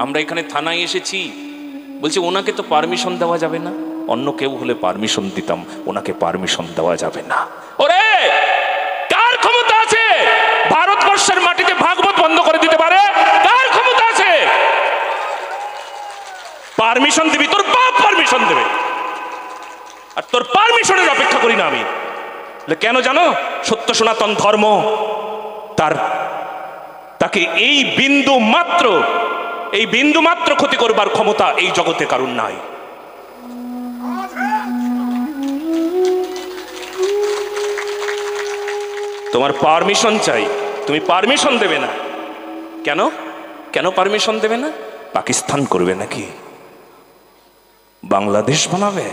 আমরা এখানে থানায় এসেছি, বলছে ওনাকে তো পারমিশন দেওয়া যাবে না, অন্য কেউ হলে পারমিশন দিতাম, ওনাকে পারমিশন দেওয়া যাবে না। ওরে কার ক্ষমতা আছে ভারতবর্ষের মাটিতে ভাগবত বন্ধ করে দিতে পারে? কার ক্ষমতা আছে? পারমিশন দিবি, তোর বাপ পারমিশন দেবে, আর তোর পারমিশনের অপেক্ষা করি না আমি। কেন জানো? সত্য সনাতন ধর্ম তাকে এই বিন্দু মাত্র ক্ষতি করবার ক্ষমতা এই জগতে কারণ নাই। তোমার পারমিশন চাই, তুমি পারমিশন দেবে না কেন? কেন পারমিশন দেবে না? পাকিস্তান করবে নাকি? বাংলাদেশ বানাবে?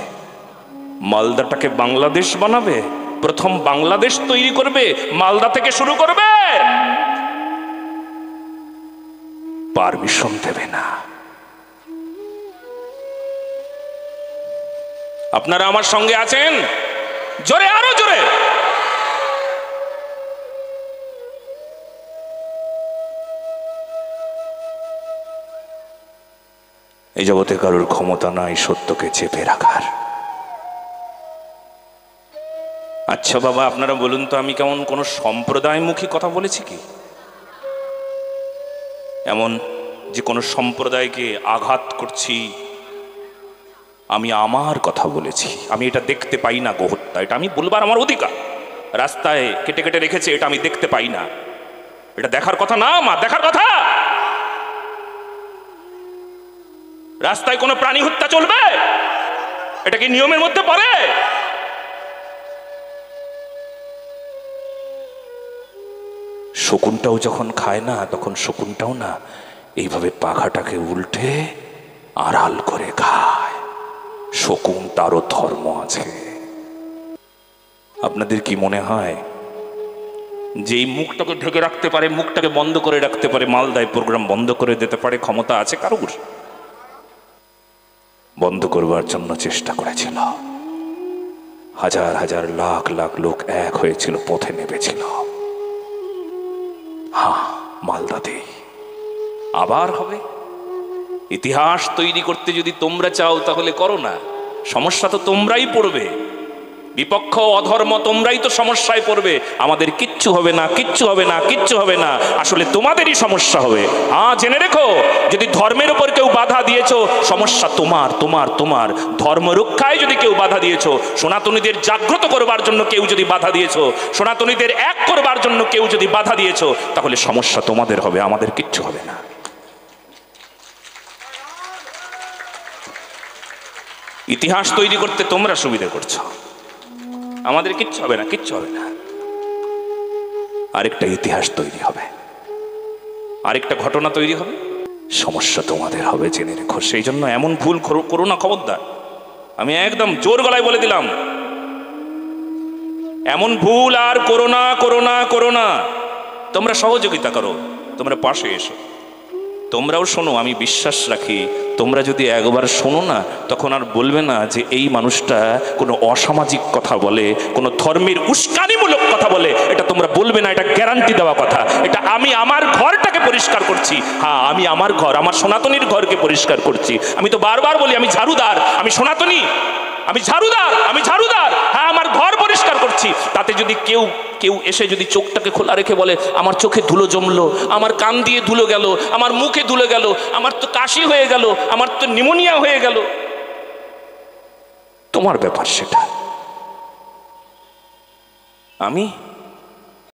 মালদাটাকে বাংলাদেশ বানাবে? প্রথম বাংলাদেশ তৈরি করবে, মালদা থেকে শুরু করবে। পারমিশন দেবে না। আপনারা আমার সঙ্গে আছেন? জোরে, আরো জোরে। এই জগতে কারোর ক্ষমতা নাই সত্যকে চেপে রাখার। আচ্ছা বাবা, আপনারা বলুন তো, আমি কেমন কোনো সম্প্রদায়মুখী কথা বলেছি কি? এমন যে কোনো সম্প্রদায়কে আঘাত করছি? আমি আমার কথা বলেছি। আমি এটা দেখতে পাই না, গোহত্যা, এটা আমি বলবার আমার অধিকার। রাস্তায় কেটে কেটে রেখেছে, এটা আমি দেখতে পাই না, এটা দেখার কথা না মা, দেখার কথা। রাস্তায় কোনো প্রাণী হত্যা চলবে? এটা কি নিয়মের মধ্যে পড়ে? শকুনটাও যখন খায় না, তখন শকুনটাও না এইভাবে পাখাটাকে উল্টে আড়াল করে খায়। শকুন, তারও ধর্ম আছে। আপনাদের কি মনে হয় যে এই মুখটাকে ঢেকে রাখতে পারে, মুখটাকে বন্ধ করে রাখতে পারে, মালদায় প্রোগ্রাম বন্ধ করে দিতে পারে ক্ষমতা আছে কারুর? বন্ধ করবার জন্য চেষ্টা করেছিল, হাজার হাজার লাখ লাখ লোক এক হয়েছিল, পথে নেমেছিল। হ্যাঁ, মালদাতেই আবার হবে। ইতিহাস তৈরি করতে যদি তোমরা চাও তাহলে করো না, সমস্যা তো তোমরাই পড়বে। বিপক্ষ অধর্ম তোমরাই তো সমস্যায় পড়বে। আমাদের কিচ্ছু হবে না, কিচ্ছু হবে না, কিচ্ছু হবে না, আসলে তোমাদেরই সমস্যা হবে। জেনে রেখো, যদি ধর্মের উপর কেউ বাধা দিয়েছো, সমস্যা তোমার তোমার তোমার। ধর্ম রক্ষায় যদি কেউ বাধা দিয়েছো, সনাতনীদের জাগ্রত করবার জন্য কেউ যদি বাধা দিয়েছো, সনাতনীদের এক করবার জন্য কেউ যদি বাধা দিয়েছো, তাহলে সমস্যা তোমাদের হবে, আমাদের কিচ্ছু হবে না। ইতিহাস তৈরি করতে তোমরা সুবিধা করছো, আমাদের কিচ্ছু হবে না, কিচ্ছু হবে না। আরেকটা ইতিহাস তৈরি হবে, আরেকটা ঘটনা তৈরি হবে, সমস্যা তোমাদের হবে, জেনে রেখো। সেই জন্য এমন ভুল করো না, খবরদার। আমি একদম জোর গলায় বলে দিলাম, এমন ভুল আর করো না, করো না, করো না। তোমরা সহযোগিতা করো, তোমরা পাশে এসো, তোমরাও শোনো। আমি বিশ্বাস রাখি তোমরা যদি একবার শোনো না, তখন আর বলবে না যে এই মানুষটা কোনো অসামাজিক কথা বলে, কোনো ধর্মের উস্কানিমূলক কথা বলে। এটা তোমরা বলবে না, এটা গ্যারান্টি দেওয়া কথা। এটা আমি আমার ঘরটাকে পরিষ্কার করছি। হ্যাঁ, আমি আমার ঘর, আমার সনাতনীর ঘরকে পরিষ্কার করছি। আমি তো বারবার বলি আমি ঝাড়ুদার, আমি সনাতনী, আমি ঝাড়ুদার, আমি ঝাড়ুদার। হ্যাঁ, আমার ঘর পরিষ্কার করছি। তাতে যদি কেউ এসে যদি চোখটাকে খোলা রেখে বলে আমার চোখে ধুলো জমলো, আমার কান দিয়ে ধুলো গেল, আমার মুখে ধুলো গেল, আমার তো কাশি হয়ে গেল, আমার তো নিউমোনিয়া হয়ে গেল, তোমার ব্যাপার সেটা। আমি